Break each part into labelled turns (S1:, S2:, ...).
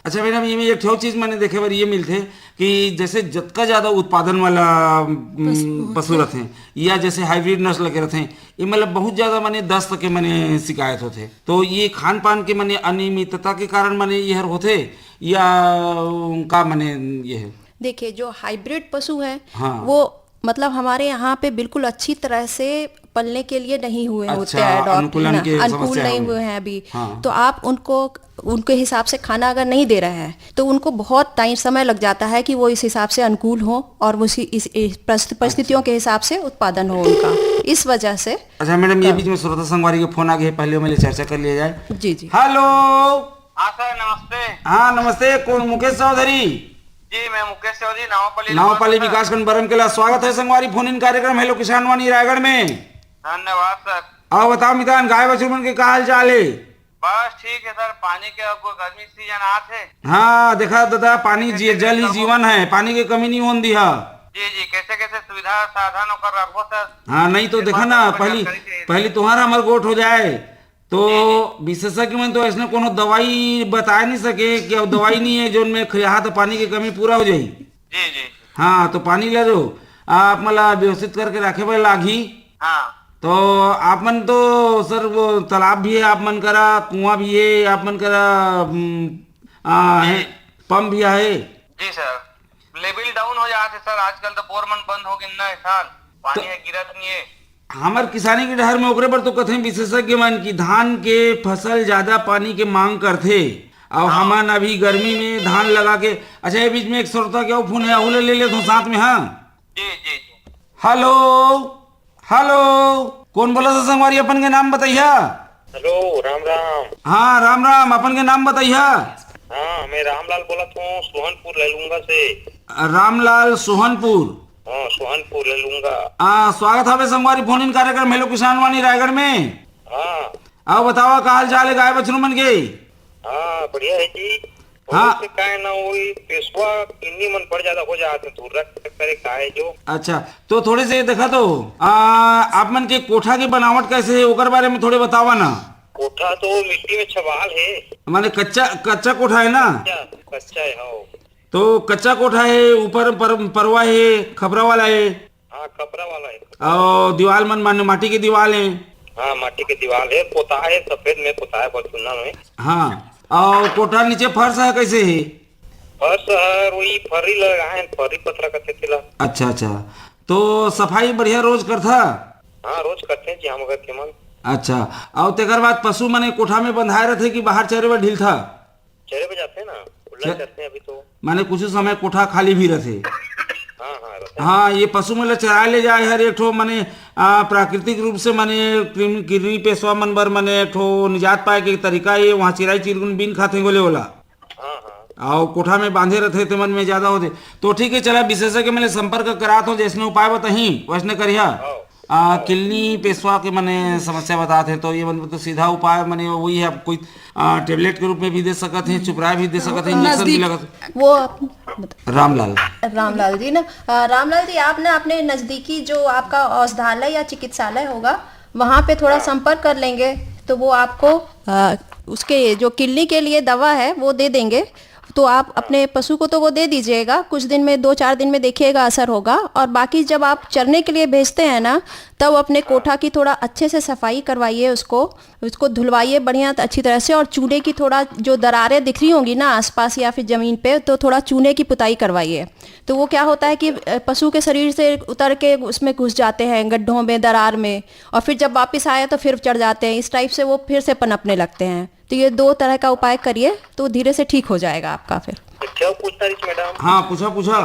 S1: अच्छा मैडम, ये में एक ठो चीज मैंने देखे बार ये मिलते कि जैसे जितना ज्यादा उत्पादन वाला पशु रहते हैं या जैसे हाइब्रिड नस्ल के रहते हैं, ये मतलब बहुत ज्यादा माने दस्त के माने शिकायत होते, तो ये खान पान के माने अनियमितता के कारण माने ये होते या उनका माने ये है।
S2: देखिए, जो हाइब्रिड पशु हैं
S1: हाँ।
S2: वो मतलब हमारे यहाँ पे बिल्कुल अच्छी तरह से पलने के लिए नहीं हुए होते
S1: अच्छा,
S2: हैं, अडॉप्ट
S1: अनुकूलन के
S2: अनुकूल
S1: समस्या
S2: नहीं
S1: होगी।
S2: हुए हैं अभी।
S1: हाँ।
S2: तो आप उनको उनके हिसाब से खाना अगर नहीं दे रहे हैं तो उनको बहुत टाइम समय लग जाता है कि वो इस हिसाब से अनुकूल हो और वो इस परिस्थितियों के हिसाब से उत्पादन हो उनका, इस वजह से।
S1: अच्छा मैडम, ये बीच में श्रोता संगवारी के फोन आ गए, पहले मेरे चर्चा कर लिया जाए।
S2: जी जी।
S1: हेलो।
S3: हाँ सर, नमस्ते।
S1: हाँ नमस्ते, कौन? मुकेश चौधरी
S3: जी, मैं मुकेश चौधरी, नावापल्ली
S1: नावापल्ली विकासखंड बरम के लिए स्वागत है संगवारी फोन इन कार्यक्रम हेलो किसान वाणी रायगढ़ में।
S3: धन्यवाद सर।
S1: आओ बताओ मितान, गाय बछड़ू मन के का हाल चाल है?
S3: बस ठीक है सर, पानी के अब गर्मी सीजन आते।
S1: हाँ देखा दादा, पानी जल ही जीवन है, पानी की कमी नहीं होती है।
S3: जी जी, कैसे कैसे सुविधा साधन होकर रखो सर।
S1: हाँ नहीं तो देखा ना, पहली तुम्हारा हमार गोट हो जाए तो विशेषज्ञ मन तो ऐसा कोनो दवाई बता नहीं सके कि अब दवाई नहीं है जो में खिला तो पानी की कमी पूरा हो जाए।
S3: जी जी।
S1: हाँ तो पानी ले दो आप, मतलब व्यवस्थित करके रखे भाई लागी।
S3: हाँ
S1: तो आप मन तो सर वो तालाब भी है आप मन करा, कुआं भी है आप मन करा, है पंप भी है।
S3: जी सर, लेवल डाउन हो जाते सर, आजकल तो बोर मन बंद हो गया है साल, पानी है गिरत नहीं है।
S1: हमार किसानी के डहर में ओकरे पर तो कथे विशेषज्ञ मन की धान के फसल ज्यादा पानी के मांग करथे और हमन अभी गर्मी में धान लगा के। अच्छा ये बीच में एक श्रोता क्या फोन है, ले ले तो साथ में। हाँ
S3: जी जी जी।
S1: हेलो हेलो, कौन बोला था संगवारी? अपन के नाम बताइया।
S4: हेलो, राम राम।
S1: हाँ राम राम, अपन के नाम बताइया।
S4: हाँ, मैं रामलाल बोला हूँ, सोहनपुर ले लूंगा से।
S1: रामलाल सोहनपुर।
S4: हाँ, सोहनपुर ले लूंगा।
S1: स्वागत है संगवारी फोन इन कार्यक्रम हेलो किसान वाणी रायगढ़ में।
S4: हाँ
S1: आओ बताओ का हाल चाल है गाय बछड़ू मन के?
S4: हाँ, बढ़िया है जी।
S1: हाँ।
S4: उससे का है ना, वही पेशवा किन्नी मन बढ़ ज्यादा हो जाते हैं, दूर रख करे का है जो।
S1: अच्छा तो थोड़े से देखा तो आप मन के कोठा की बनावट कैसे है ओकर बारे में थोड़े बतावा ना।
S4: कोठा तो मिट्टी में छवाल है।
S1: माने कच्चा कच्चा कोठा है ना?
S4: क्या कच्चा है? हाँ।
S1: तो कच्चा कोठा है, ऊपर परवा है, खपरा वाला है।
S4: हाँ, कपड़ा वाला है।
S1: और दीवार मन माने माटी की दीवार है।
S4: हाँ, माटी की दीवार है, पोता है, सफेद में पोता है, बहुत सुंदर में।
S1: हाँ, और कोठा नीचे फर्श है कैसे है?
S4: फर्श है वही फर्री लगाए हैं, फर्री पत्रा करते थे।
S1: अच्छा अच्छा, तो सफाई बढ़िया रोज करता?
S4: हाँ, रोज करते हैं जी हम अगर के मन।
S1: अच्छा, और तेकर बाद पशु मने कोठा में बंधाए रहते कि बाहर चरे बर ढील था?
S4: चले पे जाते हैं ना, खुला करते हैं अभी तो।
S1: माने कुछ समय कोठा खाली भी रहते।
S4: हाँ हाँ, रहते हैं।
S1: हाँ, ये पशु मन चराए ले जाए हर एक ठो माने प्राकृतिक रूप से माने किरनी पेशवा मन बर माने एक ठो निजात पाए के तरीका ये वहाँ चिराई चिरगुन बिन खाते बोले वाला।
S4: हाँ हाँ।
S1: और कोठा में बांधे रहते थे मन में ज्यादा होते तो ठीक है, चला विशेषज्ञ मैंने संपर्क करा तो जैसने उपाय बताही वैसने करिया। किलनी पेशवा के मैंने समस्या बताते हैं तो ये मतलब तो सीधा उपाय मैंने वही है, कोई टेबलेट के रूप में भी दे सकते हैं, चुपराए भी दे सकते हैं, इंजेक्शन भी लगा।
S2: वो
S1: रामलाल
S2: रामलाल जी ना, रामलाल जी आप ना अपने नज़दीकी जो आपका औषधालय या चिकित्सालय होगा वहाँ पे थोड़ा संपर्क कर लेंगे तो वो आपको उसके जो किडनी के लिए दवा है वो दे देंगे। तो आप अपने पशु को तो वो दे दीजिएगा, कुछ दिन में 2-4 दिन में देखिएगा असर होगा। और बाकी जब आप चरने के लिए भेजते हैं ना, तब अपने कोठा की थोड़ा अच्छे से सफाई करवाइए, उसको धुलवाइए बढ़िया अच्छी तरह से। और चूने की थोड़ा जो दरारें दिख रही होंगी ना आसपास या फिर ज़मीन पे, तो थोड़ा चूने की पुताई करवाइए। तो वो क्या होता है कि पशु के शरीर से उतर के उसमें घुस जाते हैं गड्ढों में, दरार में, और फिर जब वापस आए तो फिर चढ़ जाते हैं। इस टाइप से वो फिर से पनपने लगते हैं। तो ये 2 तरह का उपाय करिए तो धीरे से ठीक हो जाएगा आपका। फिर
S4: क्या पूछता रही मैडम?
S1: हाँ पूछा पूछा।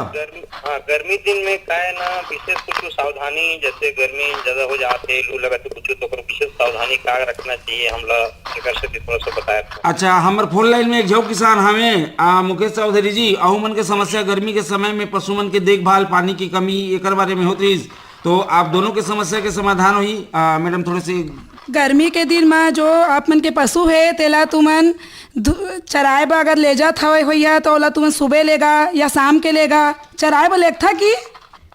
S4: गर्मी दिन में का है ना, विशेष कुछ सावधानी, जैसे गर्मी ज्यादा हो जाते, लू लगाते कुछ तो विशेष सावधानी का रखना चाहिए हमला से थोड़ा सा बताया।
S1: अच्छा, हमारे फोन लाइन में एक झो किसान हमें मुकेश चौधरी जी, आहू मन के समस्या गर्मी के समय में पशु मन के देखभाल, पानी की कमी एक बारे में होती, तो आप दोनों के समस्या के समाधान हुई। मैडम थोड़े से
S5: गर्मी के दिन में जो आप मन के पशु है तेला तुमन चराए बर अगर ले जात हवे होइया तो ओला तुमन सुबह लेगा या शाम के लेगा चराए बर लेगथा की?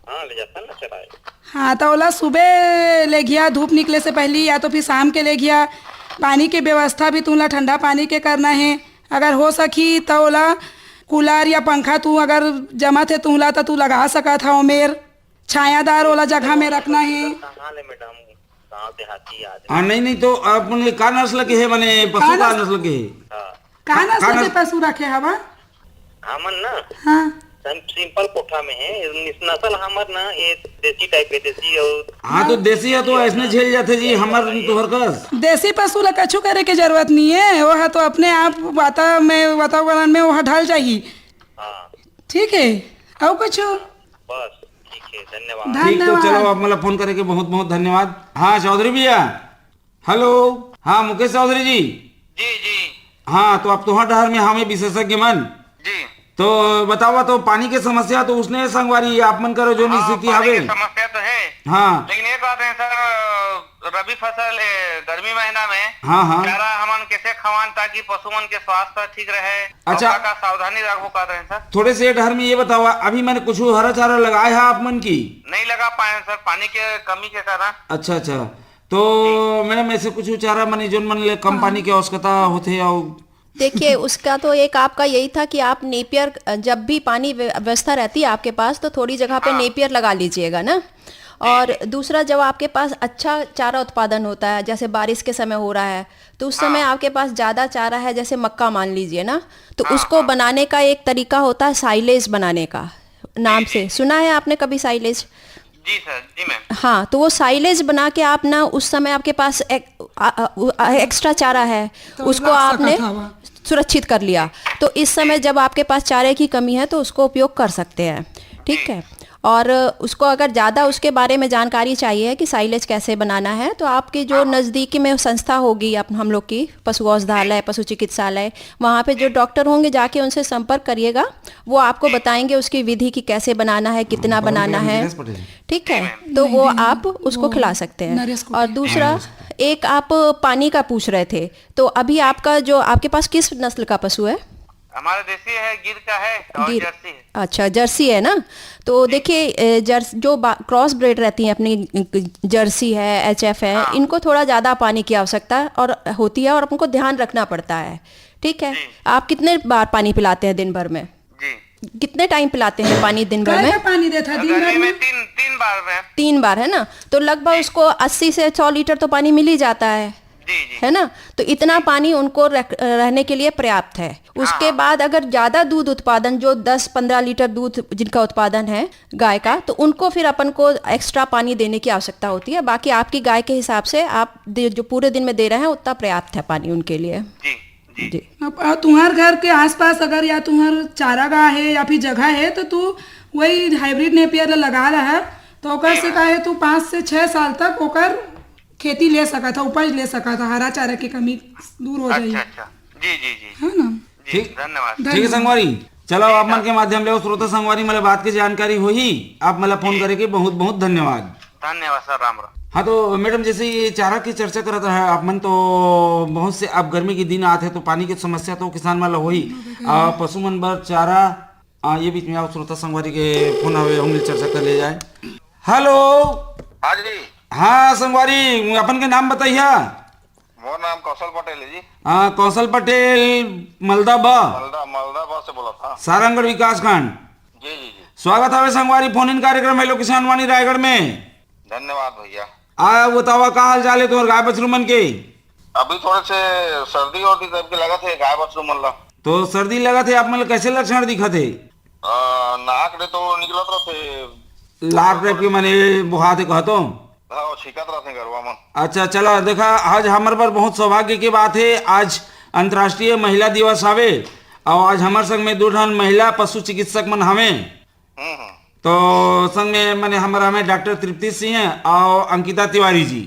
S4: हाँ, ले जाता ना चराए।
S5: हाँ, तो ओला सुबह ले गया धूप निकले से पहले, या तो फिर शाम के ले गया। पानी की व्यवस्था भी तुमला ठंडा पानी के करना है, अगर हो सकी तो ओला कूलर या पंखा तू अगर जमा थे तूला तो तू लगा सका था उमेर छायादार वाला जगह में रखना है।
S4: कहाँ ले मैडम, गाँव देहाती आदमी।
S1: हाँ नहीं नहीं, तो अपन का नस्ल के है माने पशु का नस्ल के है?
S4: हाँ
S5: कहा नस्ल के पशु रखे हवा?
S4: हमन ना
S5: हाँ
S4: सिंपल कोठा में है, नस्ल हमर ना ये देसी टाइप है, देसी और
S1: हाँ तो देसी है तो ऐसने झेल जाते जी हमार तोहर कस।
S5: देसी पशु ला कछु करे के जरूरत नहीं है, वह तो अपने आप वातावरण में वह ढल जाएगी।
S4: हाँ
S5: ठीक है और कुछ?
S4: बस ठीक है, धन्यवाद।
S1: ठीक, तो चलो आप मतलब फोन करे के बहुत बहुत धन्यवाद। हाँ चौधरी भैया, हेलो। हाँ मुकेश चौधरी जी।
S3: जी जी
S1: हाँ तो अब तोहर डहर में हमें विशेषज्ञ मन
S3: जी।
S1: तो बतावा, तो पानी की समस्या तो उसने संगवारी आप मन करो जो स्थिति
S3: पानी
S1: हवे।
S3: की समस्या तो है,
S1: हाँ
S3: लेकिन एक बात है सर, रबी फसल गर्मी महीना में
S1: हाँ हाँ
S3: चारा हमन कैसे खवान ताकि पशुओं के स्वास्थ्य ठीक रहे?
S1: अच्छा।
S3: और का सावधानी रखो कर रहे हैं सर?
S1: थोड़े से डहर में ये बतावा, अभी मैंने कुछ हरा चारा लगाया है आप मन की?
S3: नहीं लगा पाए सर, पानी के कमी के कारण।
S1: अच्छा अच्छा, तो मैडम ऐसे कुछ चारा मैंने जो मन ले कम पानी की आवश्यकता होते और
S2: देखिए उसका तो एक आपका यही था कि आप नेपियर जब भी पानी व्यवस्था रहती है आपके पास तो थोड़ी जगह पे नेपियर लगा लीजिएगा ना। और दूसरा, जब आपके पास अच्छा चारा उत्पादन होता है, जैसे बारिश के समय हो रहा है, तो उस समय आपके पास ज़्यादा चारा है, जैसे मक्का मान लीजिए ना, तो उसको बनाने का एक तरीका होता है साइलेज बनाने का। नाम से सुना है आपने कभी साइलेज?
S3: जी सर, जी मैम।
S2: हाँ, तो वो साइलेज बना के आप ना, उस समय आपके पास एक्स्ट्रा चारा है
S5: तो
S2: उसको
S5: रख सका
S2: आपने
S5: था वह।
S2: सुरक्षित कर लिया, तो इस समय जब आपके पास चारे की कमी है तो उसको उपयोग कर सकते हैं। ठीक है, और उसको अगर ज़्यादा उसके बारे में जानकारी चाहिए कि साइलेज कैसे बनाना है, तो आपकी जो नज़दीकी में संस्था होगी हम लोग की, पशु औषधालय, पशु चिकित्सालय, वहाँ पे जो डॉक्टर होंगे जाके उनसे संपर्क करिएगा, वो आपको बताएंगे उसकी विधि की कैसे बनाना है, कितना बनाना है। ठीक है, तो वो आप उसको खिला सकते हैं। और दूसरा, एक आप पानी का पूछ रहे थे, तो अभी आपका जो आपके पास किस नस्ल का पशु है?
S3: हमारा देसी है, गिर का है और
S2: गिर।
S3: जर्सी है।
S2: अच्छा, जर्सी है ना। तो देखिए जो क्रॉस ब्रीड रहती हैं अपनी, जर्सी है, एचएफ है, इनको थोड़ा ज़्यादा पानी की आवश्यकता और होती है और अपन दध्यान रखना पड़ता है। ठीक है, आप कितने बार पानी पिलाते हैं दिन भर में?
S3: जी,
S2: कितने टाइम पिलाते हैं पानी दिन भर
S5: काय का
S2: में?
S5: पानी देता है दिन भर
S3: गर्मी
S5: में?
S3: में तीन बार में।
S2: 3 बार है ना, तो लगभग उसको 80 से 100 लीटर तो पानी मिल ही जाता है।
S3: जी जी
S2: है ना, तो इतना पानी उनको रहने के लिए पर्याप्त है। उसके बाद अगर ज़्यादा दूध उत्पादन, जो 10-15 लीटर दूध जिनका उत्पादन है गाय का, तो उनको फिर अपन को एक्स्ट्रा पानी देने की आवश्यकता होती है। बाकी आपकी गाय के हिसाब से आप जो पूरे दिन में दे रहे हैं उतना पर्याप्त है पानी उनके लिए।
S3: जी जी।
S2: जी।
S5: अब तुम्हार घर के आसपास अगर या तुम्हार चारागाह है या फिर जगह है तो तू वही हाइब्रिड नेपियर लगा रहा है, तो ओकर से का है तू 5 से 6 साल तक ओकर खेती ले सका था, उपज ले सका था, हरा चारा की कमी दूर हो जाएगी।
S3: अच्छा अच्छा, जी जी जी
S5: है ना?
S3: जी,
S1: ठीक।
S3: धन्यवाद।
S1: ठीक है संगवारी, चलो आप मन के माध्यम ले श्रोता संगवारी मतलब बात की जानकारी हो ही, आप मतलब फोन करे के बहुत बहुत धन्यवाद।
S3: धन्यवाद सर, राम राम।
S1: हाँ तो मैडम, जैसे ये चारा की चर्चा करत है आप मन, तो बहुत से अब गर्मी के दिन आते तो पानी की समस्या तो किसान वाला हो ही, पशु मन बर चारा, ये बीच में आप श्रोता संगवारी के फोन आवे, हम चर्चा कर ले जाए। हेलो।
S3: हाँ जी।
S1: हाँ संगवारी, अपन के नाम बताइए।
S3: मोर नाम कौशल पटेल है जी।
S1: हाँ कौशल पटेल, मलदा बा,
S3: मालदा बा से बोला था।
S1: सारंगगढ़ विकास खंड।
S3: जी जी जी,
S1: स्वागत है संगवारी फोन इन कार्यक्रम हेलो किसान वाणी रायगढ़ में।
S3: धन्यवाद भैया।
S1: बतावा का हाल चाल है तुम्हारे गाय बछरू मन के?
S3: अभी थोड़े से सर्दी और टाइप के लगा थे गाय बछरू मन ला।
S1: तो सर्दी लगा थे आप मतलब कैसे लक्षण दिखा थे?
S3: नाक रे तो निकलत रहे,
S1: लार टाइप के माने बुहा थे कहतो?
S3: हाँ छिकत रहे गरवा मन।
S1: अच्छा चलो, देखा आज हमारे पर बहुत सौभाग्य की बात है, आज अंतर्राष्ट्रीय महिला दिवस हवे और आज हमारे संग में 2 ठन महिला पशु चिकित्सक मन हवे। तो संग में मैंने हमारा हमें डॉक्टर तृप्ति सिंह है और अंकिता तिवारी जी।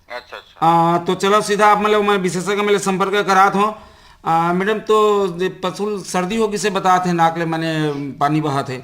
S3: अच्छा अच्छा।
S1: तो चलो सीधा आप मतलब मैं विशेषज्ञ मेरे संपर्क करात हूँ। मैडम, तो पशु सर्दी होगी से बताते हैं नाक ले मैंने पानी बहा थे।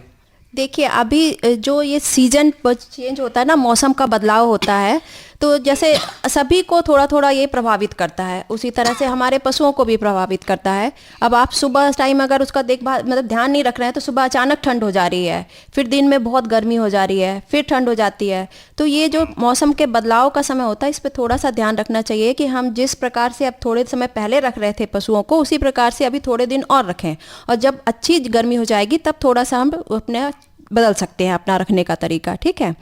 S2: देखिए अभी जो ये सीजन चेंज होता है ना, मौसम का बदलाव होता है, तो जैसे सभी को थोड़ा थोड़ा ये प्रभावित करता है, उसी तरह से हमारे पशुओं को भी प्रभावित करता है। अब आप सुबह टाइम अगर उसका देखभाल मतलब ध्यान नहीं रख रहे हैं तो सुबह अचानक ठंड हो जा रही है, फिर दिन में बहुत गर्मी हो जा रही है, फिर ठंड हो जाती है। तो ये जो मौसम के बदलाव का समय होता है, इस पर थोड़ा सा ध्यान रखना चाहिए कि हम जिस प्रकार से अब थोड़े समय पहले रख रहे थे पशुओं को, उसी प्रकार से अभी थोड़े दिन और रखें, और जब अच्छी गर्मी हो जाएगी तब थोड़ा सा हम अपने बदल सकते हैं अपना रखने का तरीका, ठीक है।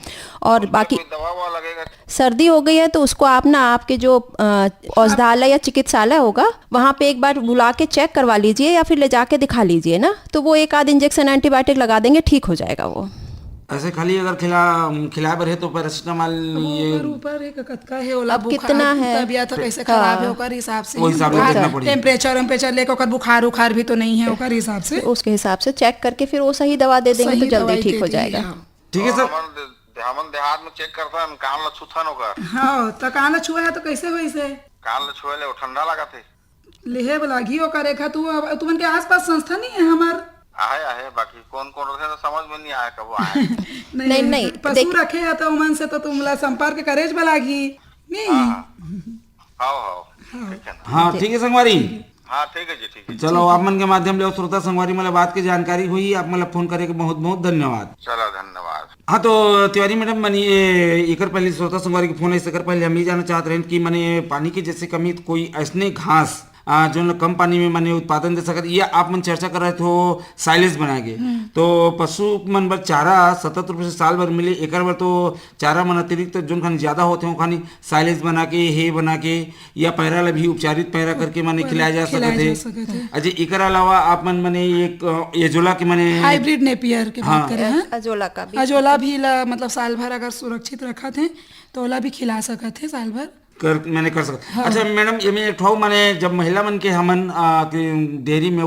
S2: और बाकी
S3: कोई दवा ववा लगेगा?
S2: सर्दी हो गई है तो उसको आप ना आपके जो औषधालय या चिकित्सालय होगा वहाँ पे एक बार बुला के चेक करवा लीजिए या फिर ले जाके दिखा लीजिए ना, तो वो एक आध इंजेक्शन एंटीबायोटिक लगा देंगे, ठीक हो जाएगा वो।
S1: ऐसे खाली अगर खिला बर है तो पैरासीटामोल ये
S5: ऊपर एक कतका है ओला
S2: अब कितना है?
S5: तबियत कैसे खराब है ओकर हिसाब से
S1: वो हिसाब से देखना पड़ेगा।
S5: टेम्परेचर लेके ओकर बुखार भी तो नहीं है ओकर हिसाब से,
S2: तो उसके हिसाब से चेक करके फिर वो सही दवा दे देंगे तो
S5: सही
S2: जल्दी
S5: दवाई
S2: ठीक
S5: दे
S2: हो
S5: देंगे,
S2: जाएगा।
S5: हाँ।
S1: ठीक है सर।
S3: हमन देहात में चेक करता है कान ला छुथन होगा।
S5: हाँ तो कान छुआ है तो कैसे होई से
S3: कान ला छुए ले ठंडा लगा थे
S5: लेहे वाला घी ओकर रेखा तुमन के आसपास संस्था नहीं है हमार?
S3: आहे बाकी कौन कौन रहते तो समझ में नहीं आया कब आए।
S2: नहीं,
S5: पशु रखे है तो उमन से तो तुमला संपर्क करेज वाला घी नहीं।
S3: हाँ ठीक है ना।
S1: हाँ ठीक है संगवारी।
S3: हाँ ठीक है जी, ठीक है।
S1: चलो आप मन के माध्यम ले श्रोता संगवारी मतलब बात की जानकारी हुई, आप मतलब फोन करे के बहुत बहुत धन्यवाद।
S3: चलो धन्यवाद।
S1: हाँ तो तिवारी मैडम मनी एकर पहले श्रोता संगवारी के फोन ऐसे कर पहले हम ये जानना चाहते रहे कि मने पानी की जैसे कमी कोई ऐसने घास जो न कम पानी में माने उत्पादन दे सकत, ये आप मन चर्चा कर रहे थे साइलेज बना के, तो पशु मन बर चारा 77 रुपये से साल भर मिले, एक बार तो चारा मन अतिरिक्त जो खानी ज्यादा होते हो खानी साइलेज बना के हे बना के या पैरा ला भी उपचारित पैरा करके माने खिलाया जा सकते थे। अजय एक अलावा आप मन मने एक एजोला के माने
S5: हाइब्रिड नेपियर के बात कर रहे हैं,
S2: अजोला का भी
S5: अजोला भी मतलब साल भर अगर सुरक्षित रखा थे तो ओला भी खिला सकते थे साल भर
S1: मैंने कर सकता। हाँ। अच्छा मैडम ये मैं एक माने जब महिला मन के हमन डेयरी में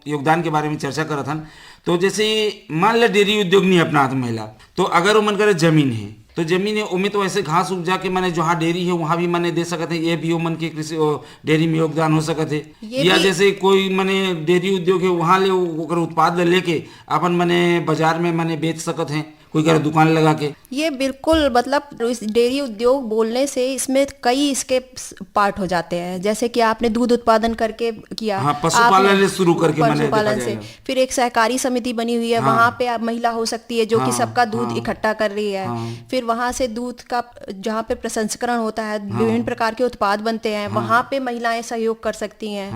S1: योगदान के बारे में चर्चा करत हन, तो जैसे मान लो डेयरी उद्योग नहीं अपना तो महिला, तो अगर वो मन करे जमीन है तो जमीन है उमें तो ऐसे घास उपजा के माने जहाँ डेयरी है वहाँ भी माने दे सकते हैं, ये भी मन के कृषि डेयरी में योगदान हो सकते है। या जैसे कोई माने डेयरी उद्योग है वहाँ ले उत्पाद लेके अपन माने बाजार में माने बेच सकते हैं, कोई करे दुकान लगा के।
S2: ये बिल्कुल मतलब इस डेयरी उद्योग बोलने से इसमें कई इसके पार्ट हो जाते हैं, जैसे कि आपने दूध उत्पादन करके किया,
S1: हाँ, पशुपालन शुरू करके
S2: पशुपालन से फिर एक सहकारी समिति बनी हुई है, हाँ, वहाँ पे आप महिला हो सकती है जो कि सबका दूध इकट्ठा कर रही है, फिर वहाँ से दूध का जहाँ पे प्रसंस्करण होता है विभिन्न प्रकार के उत्पाद बनते हैं, वहाँ पे महिलाएं सहयोग कर सकती हैं।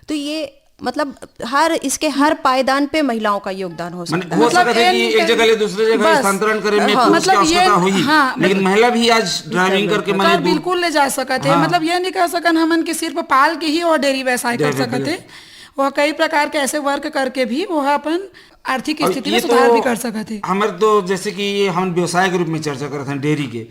S2: तो ये मतलब हर पायदान पे महिलाओं का योगदान हो सकता है।
S1: हो सकता है कि एक जगह ले दूसरे जगह स्थानांतरण करे में पुरुष की आवश्यकता हुई, लेकिन महिला भी आज ड्राइविंग करके माने
S5: बिल्कुल ले जा सकते हैं। मतलब ये नहीं कह सकन हमन के सिर्फ पाल के ही और डेयरी व्यवसाय कर सकते हैं, वह कई प्रकार के ऐसे वर्क करके भी वह अपन आर्थिक स्थिति में सुधार भी कर सकते हैं।
S1: हमारे तो जैसे कि ये हम व्यवसाय के रूप में चर्चा करते हैं डेयरी के,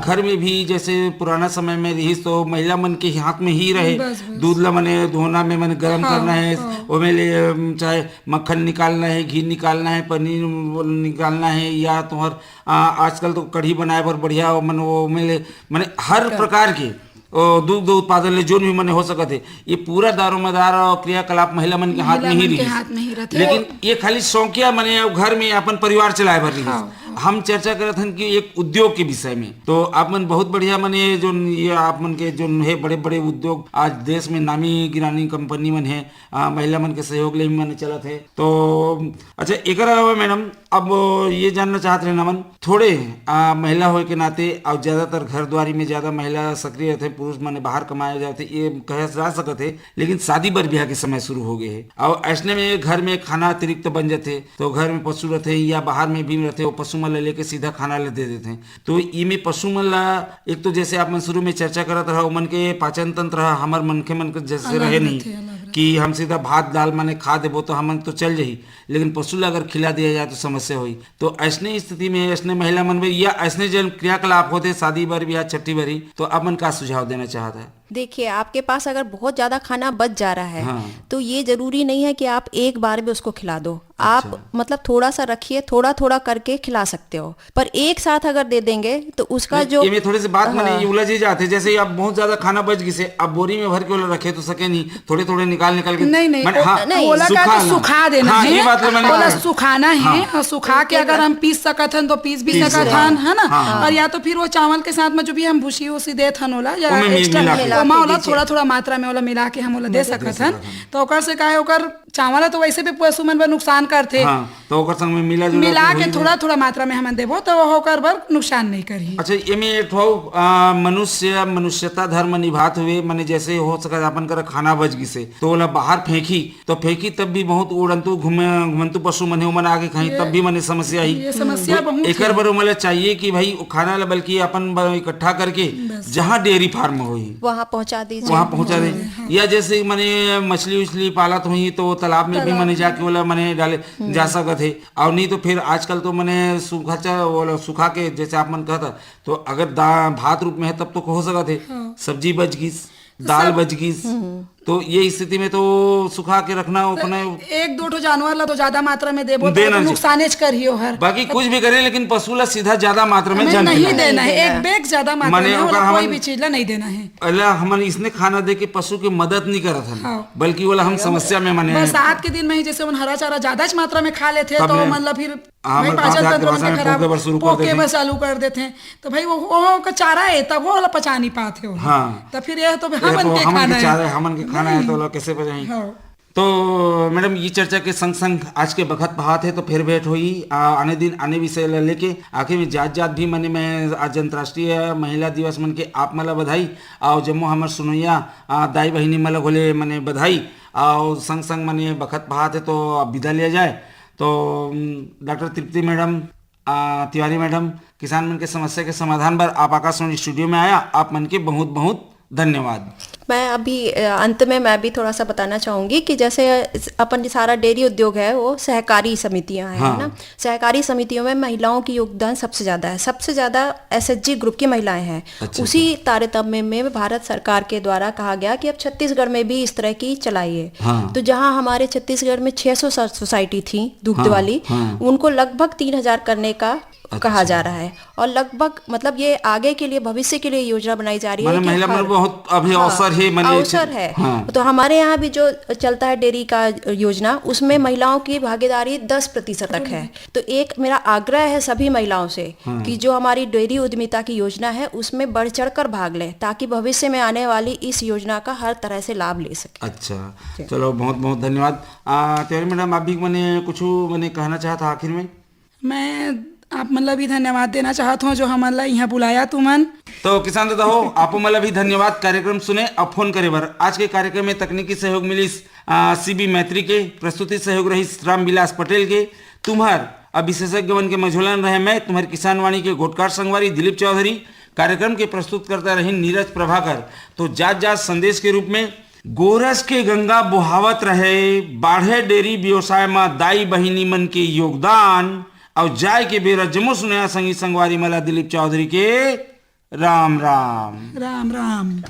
S1: घर में भी जैसे पुराना समय में रही तो महिला मन के हाथ में ही रहे, दूध ला मने धोना में मने गर्म करना है, उसमें ले चाहे मक्खन निकालना है, घी निकालना है, पनीर निकालना है, या तुम्हार आजकल तो कढ़ी बनाए पर बढ़िया मन वो मैंने हर प्रकार के दूध उत्पादन ले जो भी मने हो सकते, ये पूरा दारोमदार और क्रियाकलाप महिला मन के हाथ में ही रही, लेकिन ये खाली शौकिया मने घर में अपन परिवार चलाए भर रही। हम चर्चा करते हैं कि एक उद्योग के विषय में, तो आप मन बहुत बढ़िया मने जो ये आप मन के जो है बड़े बड़े उद्योग आज देश में नामी गिरानी कंपनी मन है, महिला मन के सहयोग ले मन चला थे। तो अच्छा एक अलावा मैडम अब ये जानना चाहते हैं नमन थोड़े महिला हो के नाते और ज्यादातर घर द्वारी में ज्यादा महिला सक्रिय रहते, पुरुष माने बाहर कमाए जाते ये कह जा सकते, लेकिन शादी बर ब्याह के समय शुरू हो गए है और ऐसने में घर में खाना अतिरिक्त बन जाते, तो घर में पशु रहते या बाहर में भी रहते, वो पशु मन लेके सीधा खाना ले दे देते हैं। तो इमे पशु मन ला एक तो जैसे आप मन शुरू में चर्चा करत रहा मन के पाचन तंत्र हमार मन के जैसे रहे नहीं कि हम सीधा भात दाल माने खा देबो तो हमन तो चल जाही, लेकिन पशु ला अगर खिला दिया जाए तो समस्या हुई। तो ऐसने स्थिति में ऐसने महिला मन में या ऐसने जन क्रियाकलाप होते शादी बार या छठी बारी, तो आप मन का सुझाव देना चाहता है?
S2: देखिए, आपके पास अगर बहुत ज्यादा खाना बच जा रहा है
S1: हाँ।
S2: तो ये जरूरी नहीं है कि आप एक बार में उसको खिला दो। आप मतलब थोड़ा सा रखिए, थोड़ा थोड़ा करके खिला सकते हो, पर एक साथ अगर दे देंगे तो उसका जो
S1: ये में थोड़ी सी बात मैंने ये उलझ ही जाते, जैसे आप बहुत ज्यादा खाना बच गई से आप बोरी में भर के ओला रखे तो सके नहीं, थोड़े थोड़े निकाल के
S5: नहीं नहीं,
S2: नहीं,
S5: ओला का तो
S1: सुखाना।
S5: सुखा देना
S1: हाँ,
S5: है,
S1: ये बात तो मैंने
S5: ओला
S1: कहा।
S5: सुखाना है और सुखा के अगर हम पीस सकत हन तो पीस भी सकत हन, है ना। और या तो फिर वो चावल के साथ में जो भी हम भूसी उसी देत हन ओला या
S1: ओमे
S5: एक्स्ट्रा
S1: मिला के।
S5: ओमा ओला थोड़ा थोड़ा मात्रा में ओला मिला के हम ओला दे सकत हन। तो ओकर से का है, ओकर चावल तो वैसे भी पशु मन बर नुकसान करथे,
S1: हाँ, तो ओकर संग में मिला
S5: मिला के थोड़ा थोड़ा मात्रा में हम देबो तो वो होकर बर नुकसान नहीं करी।
S1: अच्छा, ये में एक ठो मनुष्य मनुष्यता धर्म निभात हुए माने जैसे हो सका अपन कर खाना बच गई से तो ओला बाहर फेंकी तब भी बहुत उड़ंतु घुमंतु पशु मने मन आगे खाई तब भी मने समस्या ही।
S5: ये समस्या बहुत
S1: एकर बर मला चाहिए कि भाई वो खाना ला बल्कि अपन इकट्ठा करके जहाँ डेयरी फार्म होई
S2: वहाँ पहुँचा दीजिए।
S1: वहाँ पहुंचा दे, या जैसे मने मछली उछली पालत हुई तो तालाब में भी मने जाके वाला मने डाले जा सकत है। और नहीं तो फिर आजकल तो मने सुखा के जैसे आप मन कहता तो अगर भात रूप में है तब तो हो सकत है, सब्जी बच गई, दाल बच गई, तो ये स्थिति में तो सुखा के रखना अपने
S5: एक दो ठो जानवर ला तो ज्यादा मात्रा में देबो तो
S1: देना
S5: नुकसानेज करियो हर।
S1: बाकी कुछ भी करे लेकिन पशु ला सीधा ज्यादा मात्रा में
S5: हमें
S1: जन
S5: नहीं देना है, एक बैग ज्यादा मात्रा
S1: माने
S5: में
S1: ओकर
S5: ओला कोई
S1: हमन-
S5: भी चीज ला नहीं देना है।
S1: अल्लाह हमन इसने खाना दे के पशु की मदद नहीं करत हन,
S5: हाँ।
S1: बल्कि वाला हम समस्या में मने
S5: बरसात के दिन में ही जैसे हरा चारा ज्यादा मात्रा में खा लेते
S1: तब
S5: तो
S1: ले-
S5: मतलब फिर
S1: हाँ,
S5: भाई
S1: मतलब
S5: पाचन
S1: हाथ
S5: तंत्र
S1: के
S5: में
S1: भाषा में
S5: खराब
S1: पोके बस शुरू कर
S5: पोके
S1: देते
S5: बस चालू कर देते हैं तो भाई वो का चारा है तब वो वाला पचा नहीं पाते हो।
S1: हाँ।
S5: तो फिर यह तो
S1: ये
S5: हमन
S1: तो
S5: के
S1: हमन
S5: खाना
S1: के चाह रहे
S5: है।
S1: हमन के खाना है तो कैसे बजाई।
S5: हाँ।
S1: तो मैडम ये चर्चा के संग संग आज के बखत बहात है तो फिर भेंट हुई आने दिन आने विषय लेके आखिर में जात जात भी मने मैं आज अंतर्राष्ट्रीय महिला दिवस मन के आप मला बधाई और जम्मू हमर सुनैया दाई बहिनी मला बोले मने बधाई और संग संग मने बखत बहात है तो अब विदा लिया जाए। तो डॉक्टर तृप्ति मैडम तिवारी मैडम किसान मन के समस्या के समाधान पर आप आकाशवाणी स्टूडियो में आया, आप मन के बहुत बहुत धन्यवाद।
S2: मैं अभी अंत में मैं भी थोड़ा सा बताना चाहूंगी कि जैसे अपन सारा डेयरी उद्योग है वो सहकारी समितियां हैं,
S1: हाँ।
S2: है ना। सहकारी समितियों में महिलाओं की योगदान सबसे ज्यादा है, सबसे ज्यादा एसएचजी ग्रुप की महिलाएं हैं।
S1: अच्छा,
S2: उसी तारतम्य में भारत सरकार के द्वारा कहा गया कि अब छत्तीसगढ़ में भी इस तरह की चलाइए।
S1: हाँ।
S2: तो जहां हमारे छत्तीसगढ़ में 600 सोसाइटी थी दुग्ध वाली, उनको लगभग 3000 करने का कहा जा रहा है और लगभग मतलब ये आगे के लिए भविष्य के लिए योजना बनाई जा रही है कि
S1: महिला
S2: हर-
S1: बहुत अभी अवसर है
S2: अवसर है।
S1: हाँ।
S2: तो हमारे यहाँ भी जो चलता है डेयरी का योजना उसमें महिलाओं की भागीदारी 10% तक है। तो एक मेरा आग्रह है सभी महिलाओं से कि जो हमारी डेयरी उद्यमिता की योजना है उसमें बढ़ चढ़ कर भाग लें ताकि भविष्य में आने वाली इस योजना का हर तरह से लाभ ले सके।
S1: अच्छा, चलो बहुत बहुत धन्यवाद। तिवारी मैडम आप भी मैंने कुछ मैंने कहना चाहा था आखिर में।
S5: मैं आप मतलब भी धन्यवाद देना चाहता हूँ जो हमारा यहाँ बुलाया तुमन।
S1: तो किसान दादा हो आप मतलब भी धन्यवाद कार्यक्रम सुने अब फोन करे बर। आज के कार्यक्रम में तकनीकी सहयोग मिली सीबी मैत्री के, प्रस्तुति सहयोग रही राम विलास पटेल के, तुम्हार अब विशेषज्ञ बन के मझोलन रहे मैं तुम्हारे किसान वाणी के गोटकार संगवारी दिलीप चौधरी, कार्यक्रम के प्रस्तुत करता रहे नीरज प्रभाकर। तो जात जात संदेश के रूप में गोरस के गंगा बुहावत रहे, बाढ़े डेयरी व्यवसाय में दाई बहिनी मन के योगदान और जाय के बेरा जमो सुनया संगी संगवारी मला दिलीप चौधरी के राम राम
S5: राम राम।